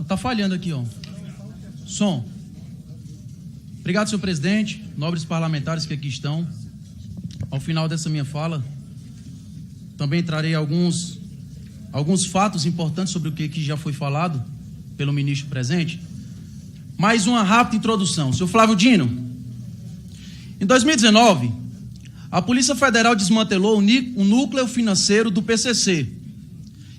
Tá falhando aqui, ó. Som. Obrigado, senhor presidente, nobres parlamentares que aqui estão. Ao final dessa minha fala, também trarei alguns fatos importantes sobre o que já foi falado pelo ministro presente. Mais uma rápida introdução. Senhor Flávio Dino, em 2019, a Polícia Federal desmantelou o núcleo financeiro do PCC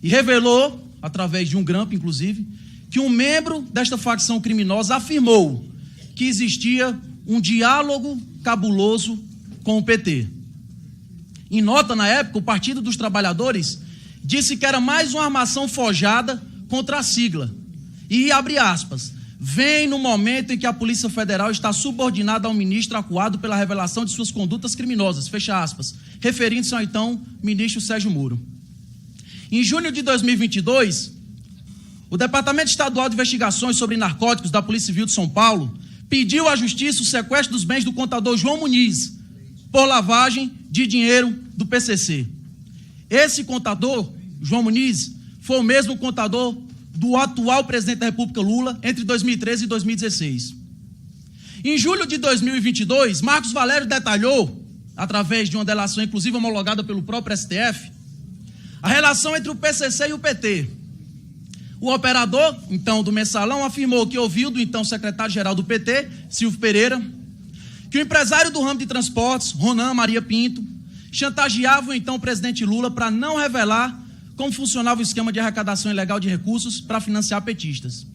e revelou, através de um grampo, inclusive, que um membro desta facção criminosa afirmou que existia um diálogo cabuloso com o PT. Em nota, na época, o Partido dos Trabalhadores disse que era mais uma armação forjada contra a sigla. E, abre aspas, vem no momento em que a Polícia Federal está subordinada ao ministro acuado pela revelação de suas condutas criminosas, fecha aspas, referindo-se ao então ministro Sérgio Moro. Em junho de 2022, o Departamento Estadual de Investigações sobre Narcóticos da Polícia Civil de São Paulo pediu à Justiça o sequestro dos bens do contador João Muniz por lavagem de dinheiro do PCC. Esse contador, João Muniz, foi o mesmo contador do atual presidente da República Lula entre 2013 e 2016. Em julho de 2022, Marcos Valério detalhou, através de uma delação inclusive homologada pelo próprio STF, a relação entre o PCC e o PT. O operador, então, do mensalão, afirmou que ouviu do então secretário-geral do PT, Silvio Pereira, que o empresário do ramo de transportes, Ronan Maria Pinto, chantageava o então presidente Lula para não revelar como funcionava o esquema de arrecadação ilegal de recursos para financiar petistas.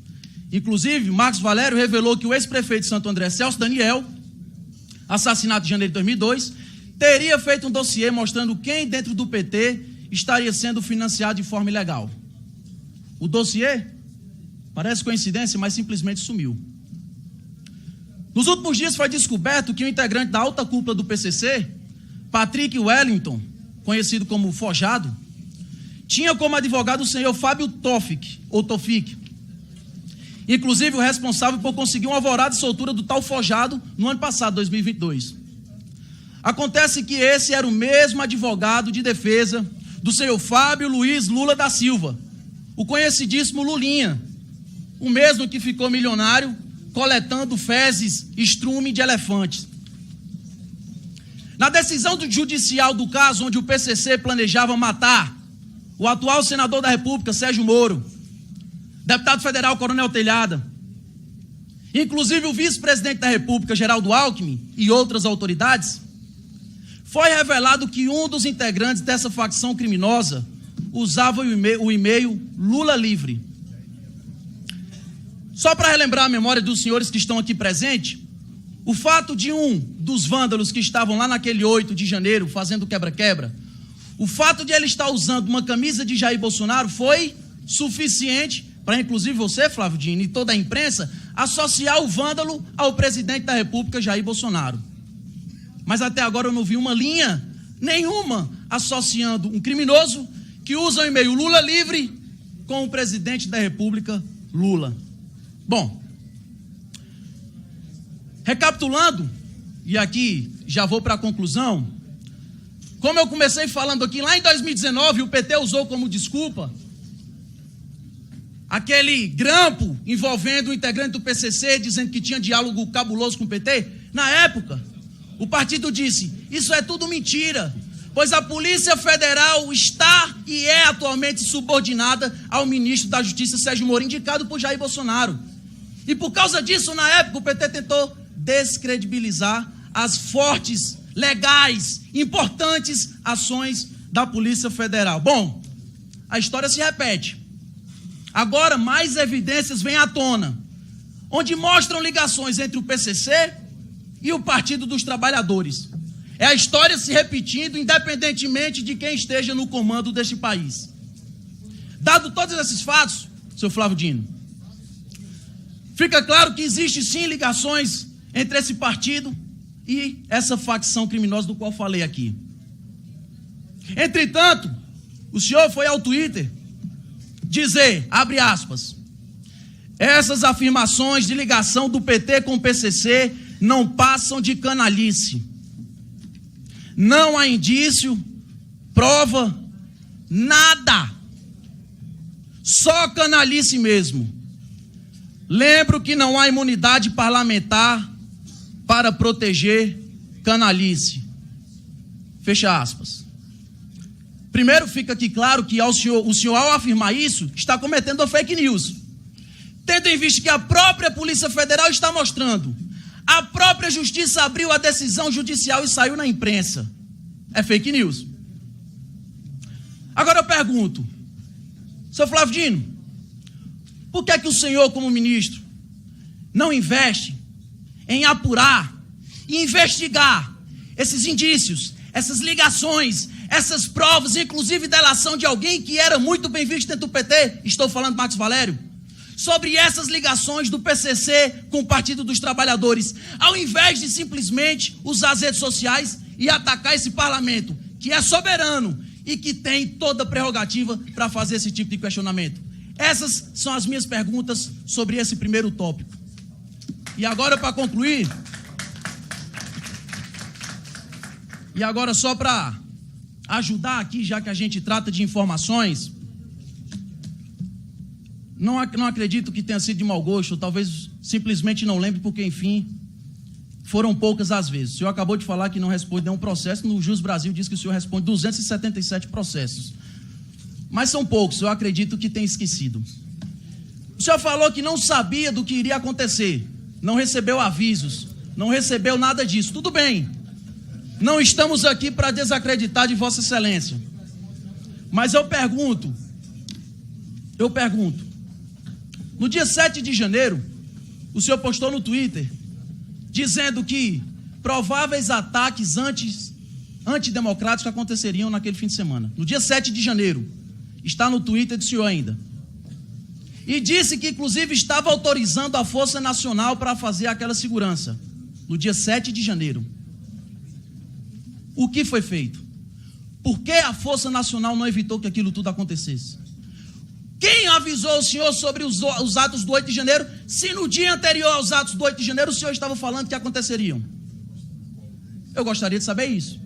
Inclusive, Marcos Valério revelou que o ex-prefeito de Santo André, Celso Daniel, assassinado em janeiro de 2002, teria feito um dossiê mostrando quem dentro do PT estaria sendo financiado de forma ilegal. O dossiê, parece coincidência, mas simplesmente sumiu. Nos últimos dias foi descoberto que o integrante da alta cúpula do PCC, Patrick Wellington, conhecido como Forjado, tinha como advogado o senhor Fábio Tofik, inclusive o responsável por conseguir um alvorada de soltura do tal Forjado no ano passado, 2022. Acontece que esse era o mesmo advogado de defesa do senhor Fábio Luiz Lula da Silva, o conhecidíssimo Lulinha, o mesmo que ficou milionário coletando fezes, estrume de elefantes. Na decisão judicial do caso onde o PCC planejava matar o atual senador da República, Sérgio Moro, deputado federal Coronel Telhada, inclusive o vice-presidente da República, Geraldo Alckmin, e outras autoridades, foi revelado que um dos integrantes dessa facção criminosa usava o e-mail Lula Livre. Só para relembrar a memória dos senhores que estão aqui presentes, o fato de um dos vândalos que estavam lá naquele 8 de janeiro fazendo quebra-quebra, o fato de ele estar usando uma camisa de Jair Bolsonaro foi suficiente para, inclusive você, Flávio Dino, e toda a imprensa, associar o vândalo ao presidente da República, Jair Bolsonaro. Mas até agora eu não vi uma linha nenhuma associando um criminoso que usa o e-mail Lula Livre com o presidente da República, Lula. Bom, recapitulando, e aqui já vou para a conclusão, como eu comecei falando aqui, lá em 2019 o PT usou como desculpa aquele grampo envolvendo o integrante do PCC, dizendo que tinha diálogo cabuloso com o PT. Na época, o partido disse, isso é tudo mentira, pois a Polícia Federal está e é atualmente subordinada ao ministro da Justiça, Sérgio Moro, indicado por Jair Bolsonaro. E por causa disso, na época, o PT tentou descredibilizar as fortes, legais, importantes ações da Polícia Federal. Bom, a história se repete. Agora, mais evidências vêm à tona, onde mostram ligações entre o PCC e o Partido dos Trabalhadores. É a história se repetindo, independentemente de quem esteja no comando deste país. Dado todos esses fatos, seu Flávio Dino, fica claro que existe sim ligações entre esse partido e essa facção criminosa do qual falei aqui. Entretanto, o senhor foi ao Twitter dizer, abre aspas, essas afirmações de ligação do PT com o PCC não passam de canalice. Não há indício, prova, nada. Só canalice mesmo. Lembro que não há imunidade parlamentar para proteger canalice. Fecha aspas. Primeiro, fica aqui claro que o senhor, ao afirmar isso, está cometendo uma fake news. Tendo em vista que a própria Polícia Federal está mostrando, a própria Justiça abriu a decisão judicial e saiu na imprensa. É fake news. Agora eu pergunto, senhor Flávio Dino, por que é que o senhor, como ministro, não investe em apurar e investigar esses indícios, essas ligações, essas provas, inclusive delação de alguém que era muito bem visto dentro do PT, estou falando de Marcos Valério, sobre essas ligações do PCC com o Partido dos Trabalhadores, ao invés de simplesmente usar as redes sociais e atacar esse parlamento, que é soberano e que tem toda a prerrogativa para fazer esse tipo de questionamento. Essas são as minhas perguntas sobre esse primeiro tópico. E agora, para concluir, e agora só para ajudar aqui, já que a gente trata de informações, não acredito que tenha sido de mau gosto, talvez simplesmente não lembre, porque, enfim, foram poucas as vezes. O senhor acabou de falar que não responde nenhum processo, no Jus Brasil diz que o senhor responde 277 processos. Mas são poucos, eu acredito que tem esquecido. O senhor falou que não sabia do que iria acontecer, não recebeu avisos, não recebeu nada disso. Tudo bem, não estamos aqui para desacreditar de Vossa Excelência. Mas eu pergunto, no dia 7 de janeiro, o senhor postou no Twitter, dizendo que prováveis ataques antidemocráticos aconteceriam naquele fim de semana. No dia 7 de janeiro, está no Twitter do senhor ainda. E disse que, inclusive, estava autorizando a Força Nacional para fazer aquela segurança. No dia 7 de janeiro. O que foi feito? Por que a Força Nacional não evitou que aquilo tudo acontecesse? Quem avisou o senhor sobre os atos do 8 de janeiro, se no dia anterior aos atos do 8 de janeiro o senhor estava falando que aconteceriam? Eu gostaria de saber isso.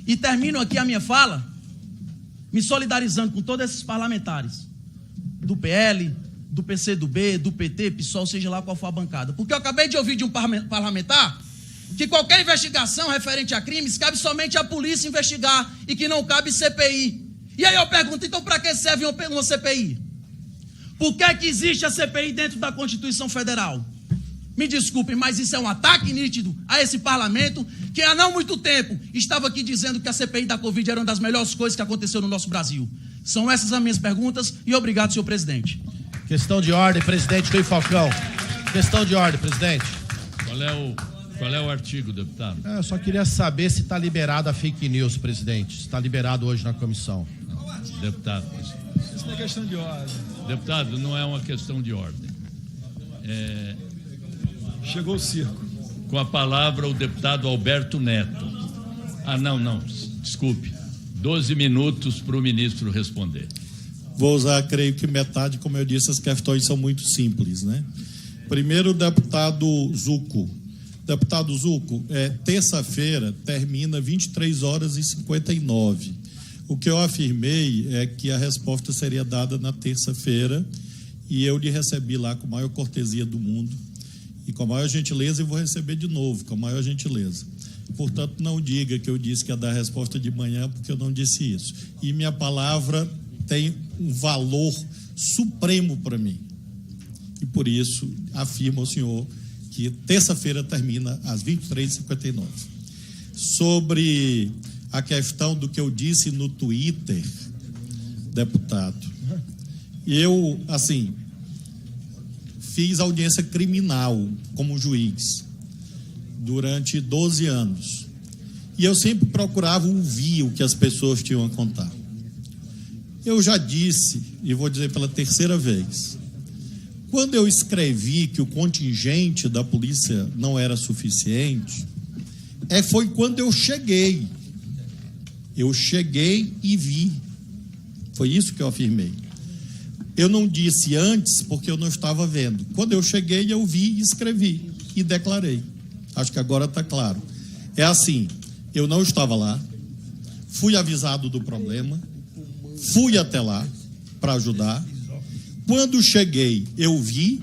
E termino aqui a minha fala me solidarizando com todos esses parlamentares, do PL, do PCdoB, do PT, PSOL, seja lá qual for a bancada. Porque eu acabei de ouvir de um parlamentar que qualquer investigação referente a crimes cabe somente à polícia investigar e que não cabe CPI. E aí eu pergunto, então para que serve uma CPI? Por que que existe a CPI dentro da Constituição Federal? Me desculpem, mas isso é um ataque nítido a esse parlamento, que há não muito tempo estava aqui dizendo que a CPI da Covid era uma das melhores coisas que aconteceu no nosso Brasil. São essas as minhas perguntas e obrigado, senhor presidente. Questão de ordem, presidente Rui Falcão. Questão de ordem, presidente. Qual é o artigo, deputado? Eu só queria saber se está liberado a fake news, presidente. Se está liberado hoje na comissão. Deputado. Isso não é questão de ordem. Deputado, não é uma questão de ordem. Chegou o circo. Com a palavra o deputado Alberto Neto. Não, desculpe. 12 minutos para o ministro responder. Vou usar, creio que metade, como eu disse, as questões são muito simples, né? Primeiro, o deputado Zucco. Deputado Zucco, terça-feira termina 23h59. O que eu afirmei é que a resposta seria dada na terça-feira e eu lhe recebi lá com a maior cortesia do mundo e com a maior gentileza, e vou receber de novo com a maior gentileza. Portanto, não diga que eu disse que ia dar a resposta de manhã, porque eu não disse isso. E minha palavra tem um valor supremo para mim. E por isso afirmo ao senhor que terça-feira termina às 23h59. Sobre a questão do que eu disse no Twitter, deputado, eu, fiz audiência criminal como juiz durante 12 anos. E eu sempre procurava ouvir o que as pessoas tinham a contar. Eu já disse, e vou dizer pela terceira vez, quando eu escrevi que o contingente da polícia não era suficiente, foi quando eu cheguei. Eu cheguei e vi. Foi isso que eu afirmei. Eu não disse antes porque eu não estava vendo. Quando eu cheguei, eu vi e escrevi e declarei. Acho que agora está claro. É assim, eu não estava lá, fui avisado do problema, fui até lá para ajudar. Quando cheguei, eu vi,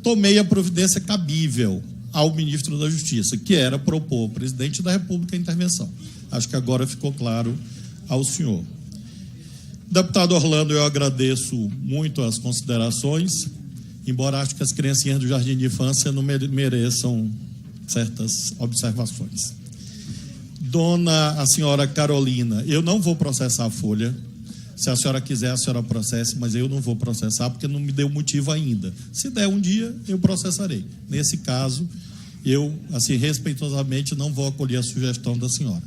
tomei a providência cabível ao ministro da Justiça, que era propor ao presidente da República a intervenção. Acho que agora ficou claro ao senhor. Deputado Orlando, eu agradeço muito as considerações, embora acho que as criancinhas do Jardim de Infância não mereçam certas observações. A senhora Carolina, eu não vou processar a Folha. Se a senhora quiser, a senhora processe, mas eu não vou processar porque não me deu motivo ainda. Se der um dia, eu processarei. Nesse caso, eu, assim, respeitosamente, não vou acolher a sugestão da senhora.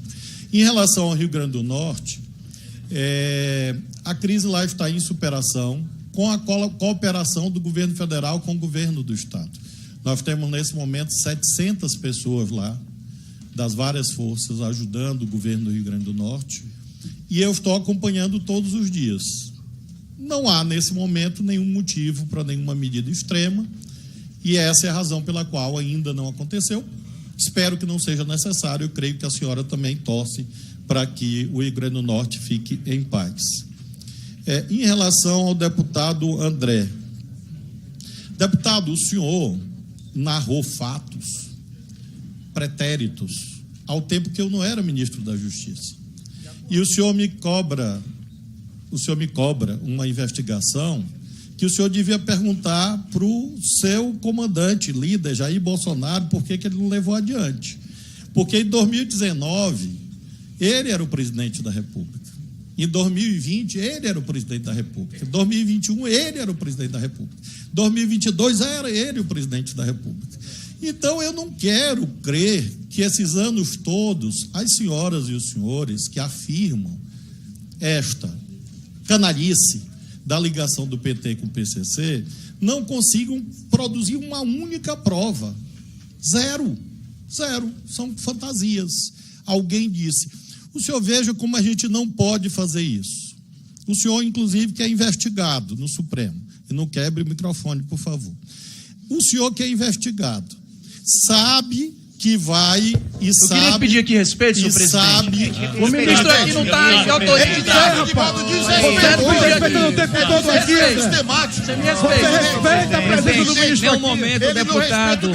Em relação ao Rio Grande do Norte, a crise lá está em superação com a cooperação do governo federal com o governo do estado. Nós temos, nesse momento, 700 pessoas lá, das várias forças, ajudando o governo do Rio Grande do Norte, e eu estou acompanhando todos os dias. Não há, nesse momento, nenhum motivo para nenhuma medida extrema, e essa é a razão pela qual ainda não aconteceu. Espero que não seja necessário, eu creio que a senhora também torce para que o Rio Grande do Norte fique em paz. Em relação ao deputado André. Deputado, o senhor narrou fatos pretéritos ao tempo que eu não era ministro da Justiça. E o senhor me cobra uma investigação que o senhor devia perguntar para o seu comandante, líder, Jair Bolsonaro, por que ele não levou adiante. Porque em 2019, ele era o presidente da República. Em 2020, ele era o presidente da República. Em 2021, ele era o presidente da República. Em 2022, era ele o presidente da República. Então, eu não quero crer que esses anos todos, as senhoras e os senhores que afirmam esta canalice da ligação do PT com o PCC, não consigam produzir uma única prova. Zero. São fantasias. Alguém disse, o senhor veja como a gente não pode fazer isso. O senhor, inclusive, que é investigado no Supremo. E não quebre o microfone, por favor. O senhor que é investigado sabe que vai e sabe... Eu queria pedir aqui respeito, senhor presidente. O ministro aqui não está em autoridade. Você me respeita a presença do ministro. Nenhum momento, deputado. Não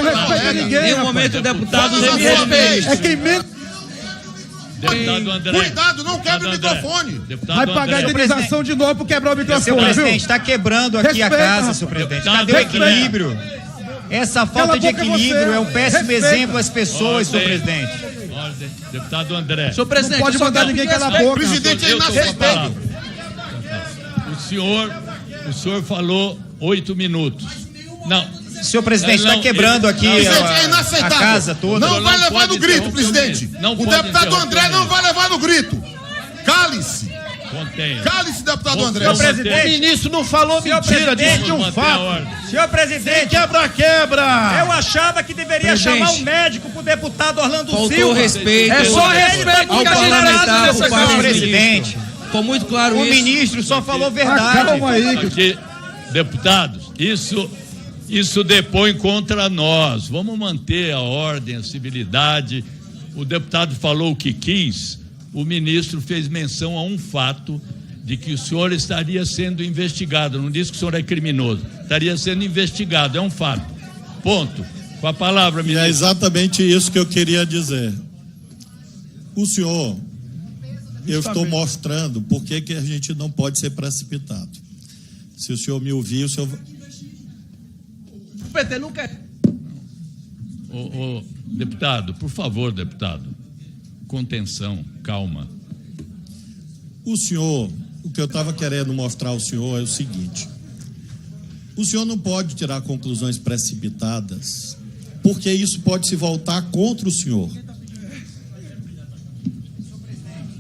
respeita ninguém. Nenhum momento, deputado. Você me respeita. É quem menos. Deputado André. Cuidado, não quebre o microfone. Vai pagar a indenização de novo por quebrar o microfone. Senhor presidente, está quebrando aqui a casa, senhor presidente. Cadê o equilíbrio? Essa falta de equilíbrio é um péssimo exemplo às pessoas, senhor presidente. Ordem. Deputado André. Senhor presidente, não pode mandar ninguém calar a boca. O presidente é inaceitável. O senhor falou 8 minutos. Não. Senhor presidente, está quebrando aqui a casa toda. Não vai levar no grito, presidente. O deputado André não vai levar no grito. Cale-se. Cale-se, deputado André. Senhor presidente, o ministro não falou mentira, disse um fato. Senhor presidente, quebra. Eu achava que deveria chamar um médico pro deputado Orlando Silva. Respeito. É só respeito ao parlamentar. Senhor presidente, ficou muito claro isso. O ministro só falou verdade. Calma aí. Aqui, deputados, isso depõe contra nós. Vamos manter a ordem, a civilidade. O deputado falou o que quis. O ministro fez menção a um fato de que o senhor estaria sendo investigado. Não disse que o senhor é criminoso. Estaria sendo investigado, é um fato. Ponto. Com a palavra, ministro. E é exatamente isso que eu queria dizer. O senhor, eu estou mostrando por que a gente não pode ser precipitado. Se o senhor me ouvir, o senhor... O PT não quer. Deputado, por favor, deputado. Contenção, calma. O senhor, o que eu estava querendo mostrar ao senhor é o seguinte: o senhor não pode tirar conclusões precipitadas, porque isso pode se voltar contra o senhor.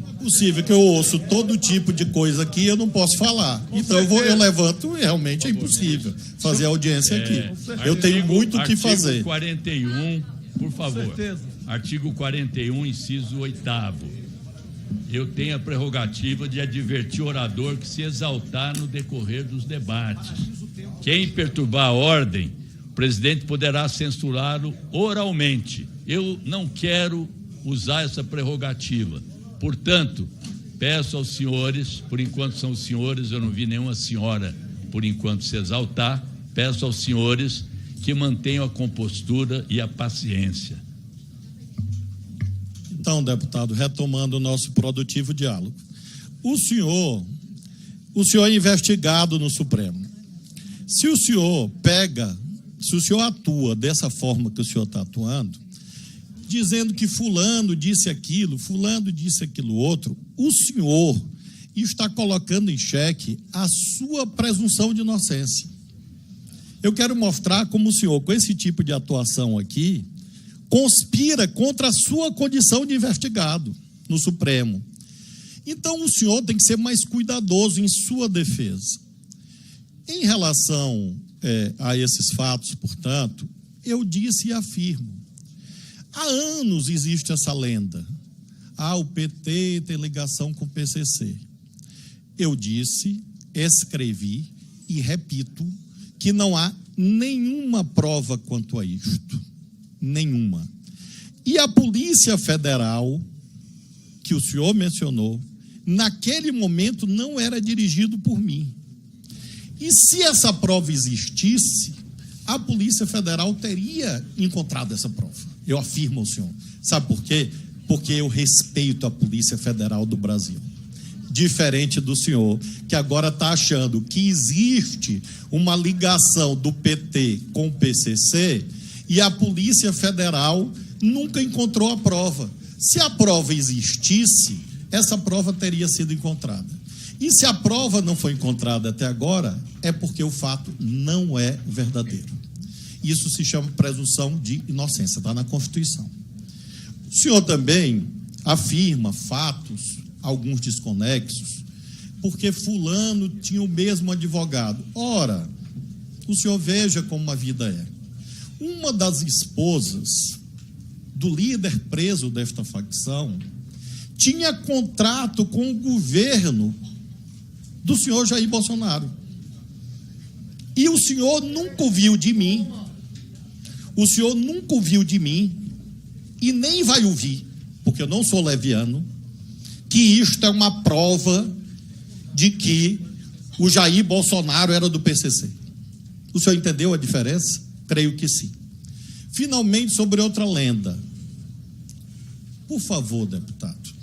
É possível que eu ouço todo tipo de coisa aqui e eu não posso falar. Então eu levanto e realmente é impossível fazer audiência aqui. Eu tenho muito o que fazer. Artigo 41, por favor. Artigo 41, inciso 8º. Eu tenho a prerrogativa de advertir o orador que se exaltar no decorrer dos debates. Quem perturbar a ordem, o presidente poderá censurá-lo oralmente. Eu não quero usar essa prerrogativa. Portanto, peço aos senhores, por enquanto são os senhores, eu não vi nenhuma senhora, por enquanto, se exaltar, Peço aos senhores que mantenham a compostura e a paciência. Então, deputado, retomando o nosso produtivo diálogo. O senhor é investigado no Supremo. Se o senhor atua dessa forma que o senhor está atuando, dizendo que fulano disse aquilo outro, o senhor está colocando em xeque a sua presunção de inocência. Eu quero mostrar como o senhor, com esse tipo de atuação aqui, conspira contra a sua condição de investigado no Supremo. Então, o senhor tem que ser mais cuidadoso em sua defesa. Em relação a esses fatos, portanto, eu disse e afirmo. Há anos existe essa lenda. O PT tem ligação com o PCC. Eu disse, escrevi e repito que não há nenhuma prova quanto a isto. Nenhuma. E a Polícia Federal, que o senhor mencionou, naquele momento não era dirigido por mim. E se essa prova existisse, a Polícia Federal teria encontrado essa prova. Eu afirmo ao senhor. Sabe por quê? Porque eu respeito a Polícia Federal do Brasil. Diferente do senhor, que agora está achando que existe uma ligação do PT com o PCC e a Polícia Federal nunca encontrou a prova. Se a prova existisse, essa prova teria sido encontrada. E se a prova não foi encontrada até agora, é porque o fato não é verdadeiro. Isso se chama presunção de inocência, está na Constituição. O senhor também afirma fatos, alguns desconexos, porque fulano tinha o mesmo advogado. Ora, o senhor veja como a vida é. Uma das esposas do líder preso desta facção tinha contrato com o governo do senhor Jair Bolsonaro. E o senhor nunca ouviu de mim. O senhor nunca ouviu de mim e nem vai ouvir, porque eu não sou leviano, que isto é uma prova de que o Jair Bolsonaro era do PCC. O senhor entendeu a diferença? Creio que sim. Finalmente, sobre outra lenda. Por favor, deputado,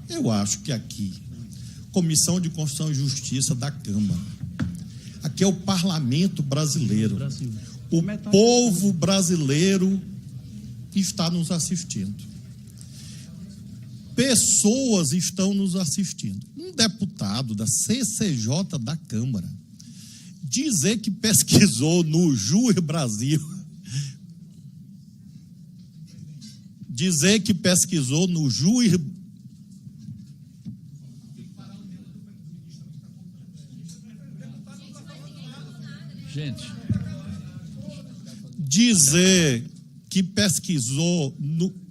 eu acho que aqui, Comissão de Constituição e Justiça da Câmara, aqui é o parlamento brasileiro, o povo brasileiro está nos assistindo. Pessoas estão nos assistindo. Um deputado da CCJ da Câmara dizer que pesquisou no Juiz Brasil, dizer que pesquisou no Juiz. Gente. Dizer que pesquisou no.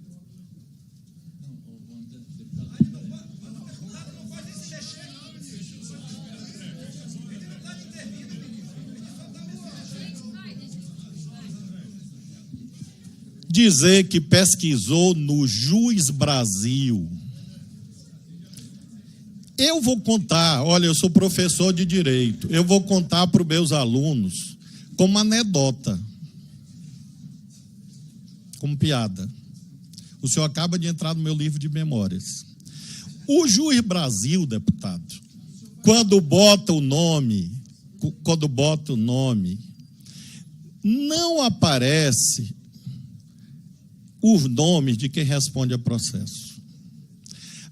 Dizer que pesquisou no Juiz Brasil. Eu vou contar, olha, eu sou professor de direito, eu vou contar para os meus alunos como anedota, como piada. O senhor acaba de entrar no meu livro de memórias. O Juiz Brasil, deputado, quando bota o nome, não aparece os nomes de quem responde a processo.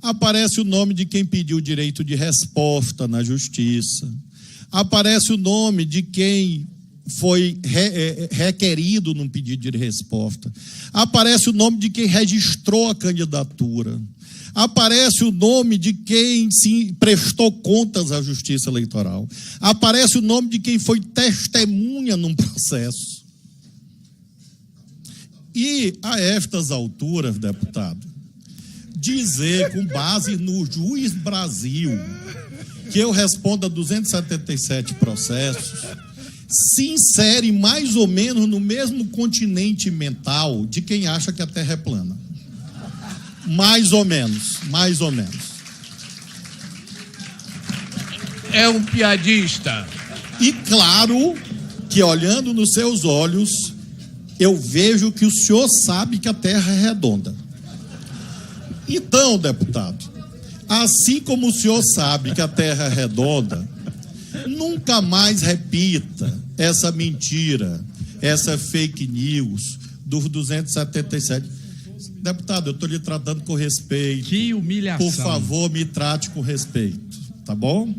Aparece o nome de quem pediu direito de resposta na justiça. Aparece o nome de quem foi requerido num pedido de resposta. Aparece o nome de quem registrou a candidatura. Aparece o nome de quem se prestou contas à Justiça Eleitoral. Aparece o nome de quem foi testemunha num processo. E a estas alturas, deputado, dizer com base no Juiz Brasil que eu respondo a 277 processos se insere mais ou menos no mesmo continente mental de quem acha que a Terra é plana. Mais ou menos. É um piadista. E claro que, olhando nos seus olhos, eu vejo que o senhor sabe que a terra é redonda. Então, deputado, assim como o senhor sabe que a terra é redonda, nunca mais repita essa mentira, essa fake news dos 277. Deputado, eu estou lhe tratando com respeito. Que humilhação. Por favor, me trate com respeito, tá bom?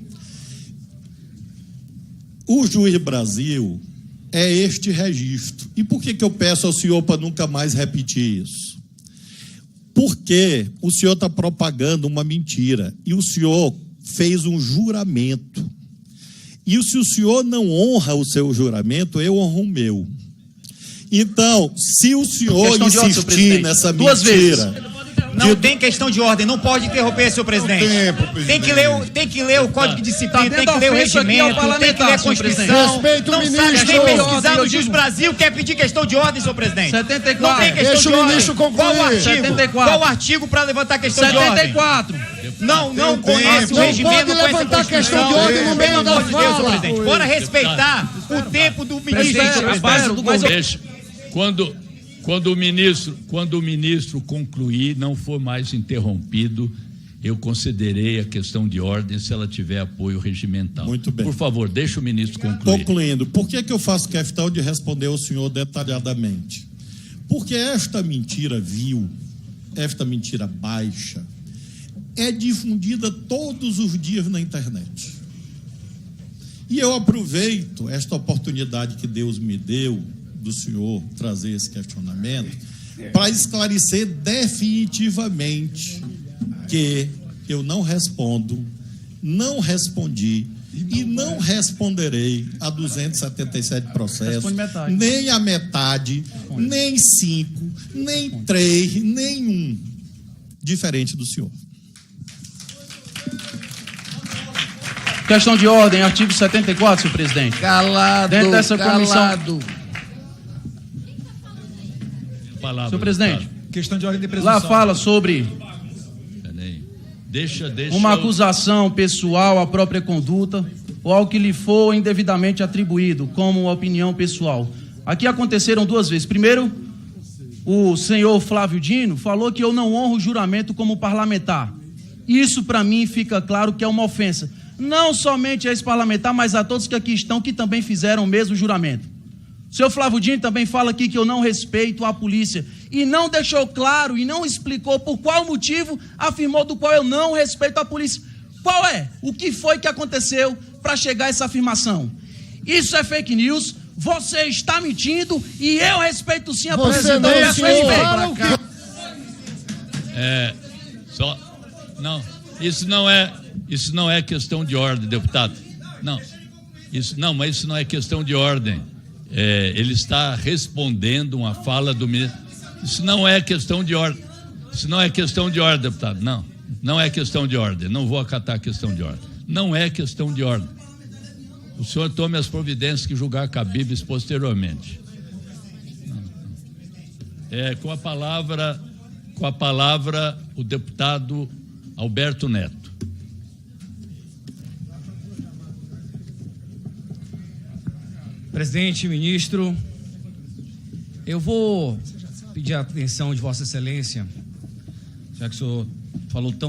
O Juiz Brasil é este registro. E por que eu peço ao senhor para nunca mais repetir isso? Porque o senhor está propagando uma mentira e o senhor fez um juramento. E se o senhor não honra o seu juramento, eu honro o meu. Então, se o senhor insistir nessa mentira... Não tem questão de ordem, não pode interromper, senhor presidente. Tem que ler o Código de Disciplina, tem que ler o regimento, tem que ler a Constituição. Respeito o ministro. Não sabe nem pesquisar no Juiz Brasil, quer pedir questão de ordem, senhor presidente. 74. Não tem questão Deixa de o ordem. ministro concluir. Qual o artigo para levantar questão de ordem? 74. Não conhece o regimento, não conhece a Constituição. Questão de ordem no meio da Deus, senhor presidente. Bora respeitar o tempo do ministro. Quando o ministro concluir, não for mais interrompido, eu concederei a questão de ordem se ela tiver apoio regimental. Muito bem. Por favor, deixa o ministro concluir. Concluindo, por que eu faço questão de responder ao senhor detalhadamente? Porque esta mentira vil, esta mentira baixa, é difundida todos os dias na internet. E eu aproveito esta oportunidade que Deus me deu do senhor trazer esse questionamento para esclarecer definitivamente que eu não respondo, não respondi e não responderei a 277 processos, nem a metade, nem 5, nem 3, nenhum, diferente do senhor. Questão de ordem, artigo 74, senhor presidente. Calado, dentro dessa calado. Senhor presidente, Questão de ordem de presunção. lá fala sobre Deixa uma acusação pessoal à própria conduta ou ao que lhe for indevidamente atribuído como opinião pessoal. Aqui aconteceram duas vezes. Primeiro, o senhor Flávio Dino falou que eu não honro o juramento como parlamentar. Isso, para mim, fica claro que é uma ofensa. Não somente a esse parlamentar, mas a todos que aqui estão, que também fizeram o mesmo juramento. O senhor Flávio Dino também fala aqui que eu não respeito a polícia. E não deixou claro e não explicou por qual motivo afirmou do qual eu não respeito a polícia. Qual é? O que foi que aconteceu para chegar a essa afirmação? Isso é fake news, você está mentindo e eu respeito sim a polícia. Não, isso não é questão de ordem, deputado. Mas isso não é questão de ordem. Ele está respondendo uma fala do ministro. Isso não é questão de ordem. Isso não é questão de ordem, deputado. Não é questão de ordem. Não vou acatar a questão de ordem. Não é questão de ordem. O senhor tome as providências que julgar cabíveis posteriormente. Com a palavra, o deputado Alberto Neto. Presidente, ministro, eu vou pedir a atenção de Vossa Excelência, já que o senhor falou tão